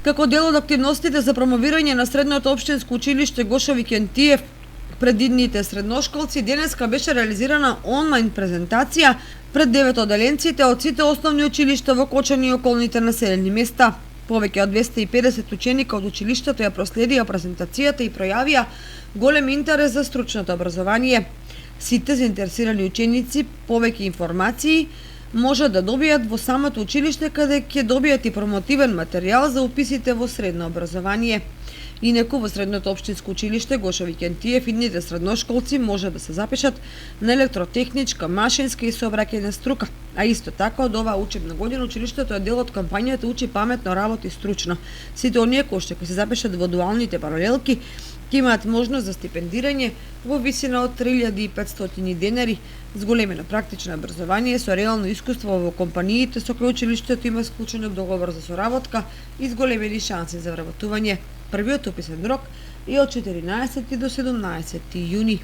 Како дел од активностите за промовирање на средното општинско училиште Гошо Викентиев пред идните средношколци, денеска беше реализирана онлайн презентација пред 9 оделенците од сите основни училишта во Кочани и околните населени места. Повеќе од 250 ученика од училиштето ја проследија презентацијата и пројавија голем интерес за стручното образование. Сите заинтересирани ученици повеќе информации може да добијат во самото училиште, каде ќе добијат и промотивен материјал за уписите во средно образование. Инаку во средното општинско училиште Гошо Викентиев идните средношколци може да се запишат на електротехничка, машинска и сообраќајна струка. А исто така од оваа учебна година училиштето е дел од кампањата Учи паметно, работи стручно. Сите оние кои што ќе се запишат во дуалните паралелки ќе имаат можност за стипендирање во висина од 3500 денари, зголемено практично образование со реално искуство во компаниите со кои училиштето има склучен договор за соработка и зголемени шанси за вработување. Првиот уписен рок е од 14 до 17 јуни.